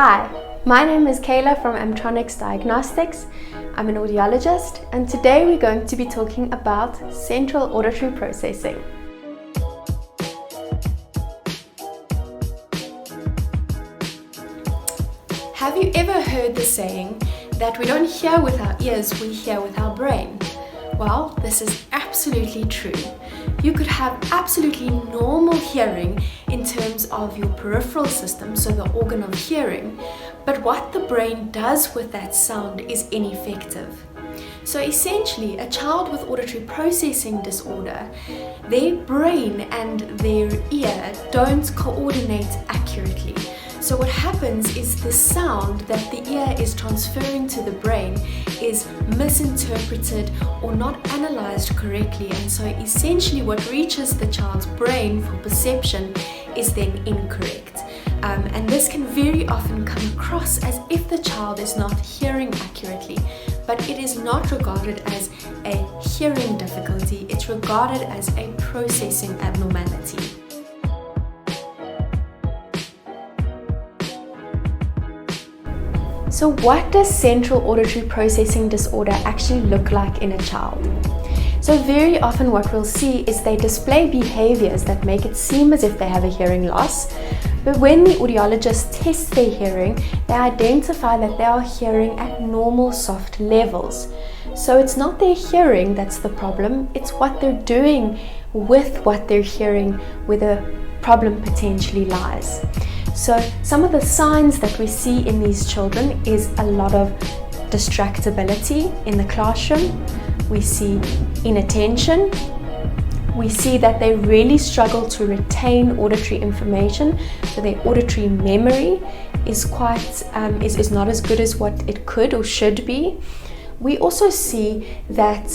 Hi, my name is Kayla from Amtronics Diagnostics. I'm an audiologist, and today we're going to be talking about central auditory processing. Have you ever heard the saying that we don't hear with our ears, we hear with our brain? Well, this is absolutely true. You could have absolutely normal hearing in terms of your peripheral system, so the organ of hearing, but what the brain does with that sound is ineffective. So essentially, a child with auditory processing disorder, their brain and their ear don't coordinate accurately. So what happens is the sound that the ear is transferring to the brain is misinterpreted or not analyzed correctly, and so essentially what reaches the child's brain for perception is then incorrect. And this can very often come across as if the child is not hearing accurately, but it is not regarded as a hearing difficulty, it's regarded as a processing abnormality. So what does central auditory processing disorder actually look like in a child? So very often what we'll see is they display behaviors that make it seem as if they have a hearing loss, but when the audiologist tests their hearing, they identify that they are hearing at normal soft levels. So it's not their hearing that's the problem, it's what they're doing with what they're hearing where the problem potentially lies. So some of the signs that we see in these children is a lot of distractibility in the classroom. We see inattention. We see that they really struggle to retain auditory information. So their auditory memory is is not as good as what it could or should be. We also see that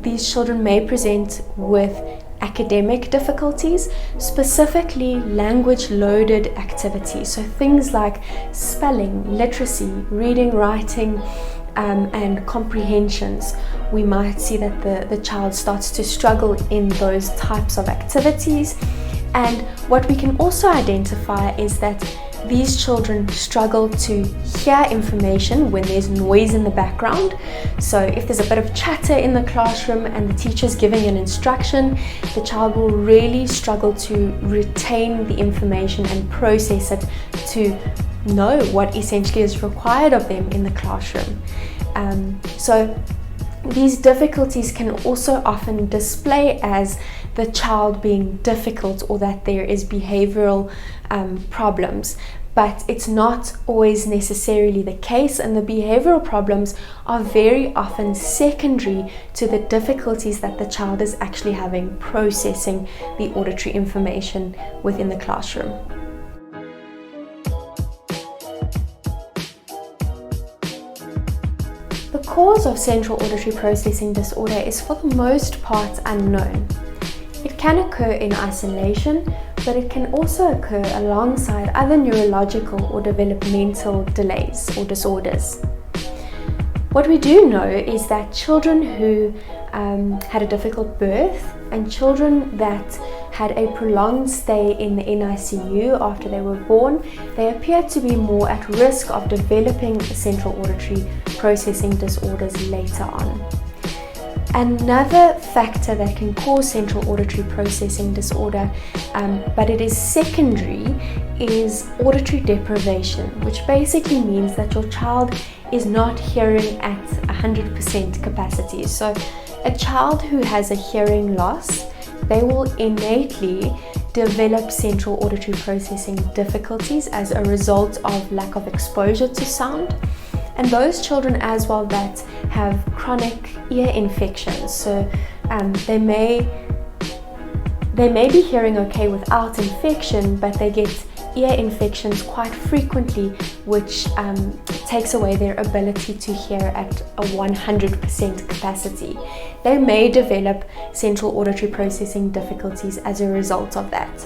these children may present with academic difficulties, specifically language-loaded activities. So things like spelling, literacy, reading, writing, and comprehensions. We might see that the child starts to struggle in those types of activities. And what we can also identify is that these children struggle to hear information when there's noise in the background. So if there's a bit of chatter in the classroom and the teacher's giving an instruction, the child will really struggle to retain the information and process it to know what essentially is required of them in the classroom. So these difficulties can also often display as the child being difficult or that there is behavioral problems, but it's not always necessarily the case, and the behavioral problems are very often secondary to the difficulties that the child is actually having processing the auditory information within the classroom. The cause of central auditory processing disorder is for the most part unknown. It can occur in isolation, but it can also occur alongside other neurological or developmental delays or disorders. What we do know is that children who had a difficult birth and children that had a prolonged stay in the NICU after they were born, they appear to be more at risk of developing central auditory processing disorders later on. Another factor that can cause central auditory processing disorder, but it is secondary, is auditory deprivation, which basically means that your child is not hearing at 100% capacity. So a child who has a hearing loss, they will innately develop central auditory processing difficulties as a result of lack of exposure to sound. And those children as well that have chronic ear infections, so they may be hearing okay without infection, but they get ear infections quite frequently, which takes away their ability to hear at a 100% capacity. They may develop central auditory processing difficulties as a result of that.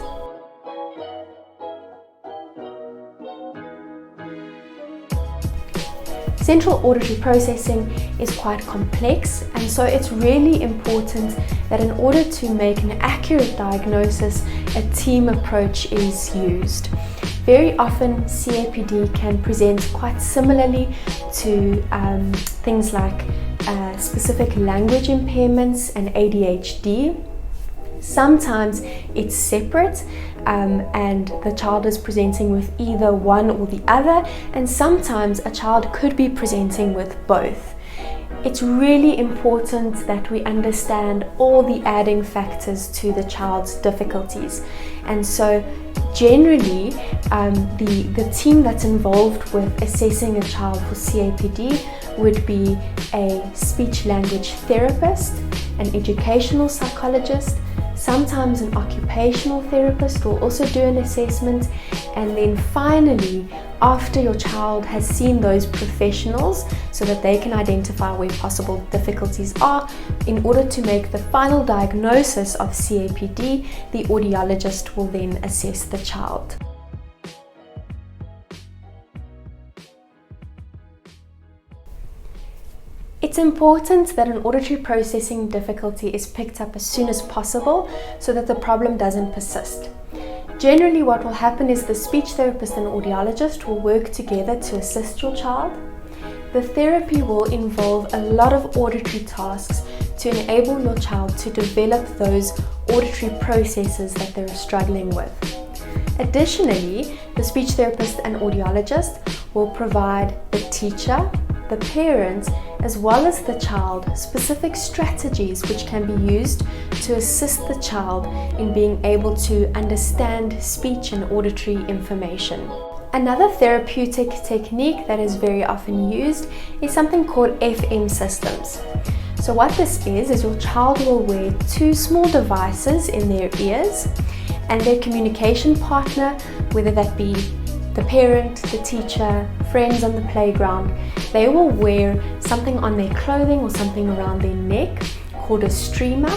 Central auditory processing is quite complex, and so it's really important that in order to make an accurate diagnosis, a team approach is used. Very often CAPD can present quite similarly to things like specific language impairments and ADHD. Sometimes it's separate and the child is presenting with either one or the other, and sometimes a child could be presenting with both. It's really important that we understand all the adding factors to the child's difficulties. And so generally, the team that's involved with assessing a child for CAPD would be a speech language therapist, an educational psychologist, sometimes an occupational therapist will also do an assessment, and then finally, after your child has seen those professionals so that they can identify where possible difficulties are, in order to make the final diagnosis of CAPD, the audiologist will then assess the child. It's important that an auditory processing difficulty is picked up as soon as possible so that the problem doesn't persist. Generally, what will happen is the speech therapist and audiologist will work together to assist your child. The therapy will involve a lot of auditory tasks to enable your child to develop those auditory processes that they're struggling with. Additionally, the speech therapist and audiologist will provide the teacher, the parent, as well as the child, specific strategies which can be used to assist the child in being able to understand speech and auditory information. Another therapeutic technique that is very often used is something called FM systems. So what this is your child will wear two small devices in their ears, and their communication partner, whether that be the parent, the teacher, friends on the playground, they will wear something on their clothing or something around their neck called a streamer,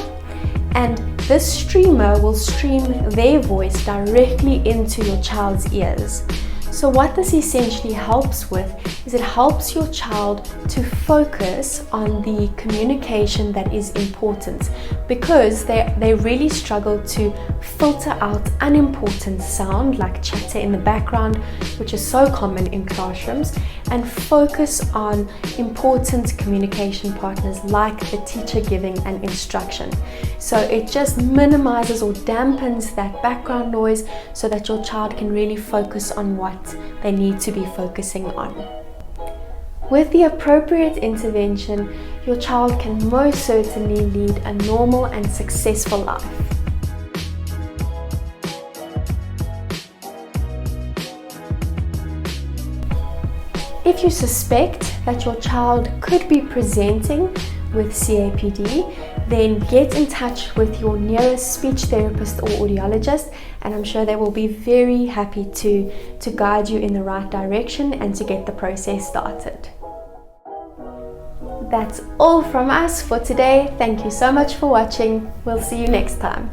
and this streamer will stream their voice directly into your child's ears. So what this essentially helps with is it helps your child to focus on the communication that is important, because they really struggle to filter out unimportant sound like chatter in the background, which is so common in classrooms, and focus on important communication partners like the teacher giving an instruction. So it just minimizes or dampens that background noise so that your child can really focus on what they need to be focusing on. With the appropriate intervention, your child can most certainly lead a normal and successful life. If you suspect that your child could be presenting with CAPD, then get in touch with your nearest speech therapist or audiologist, and I'm sure they will be very happy to guide you in the right direction and to get the process started. That's all from us for today. Thank you so much for watching. We'll see you next time.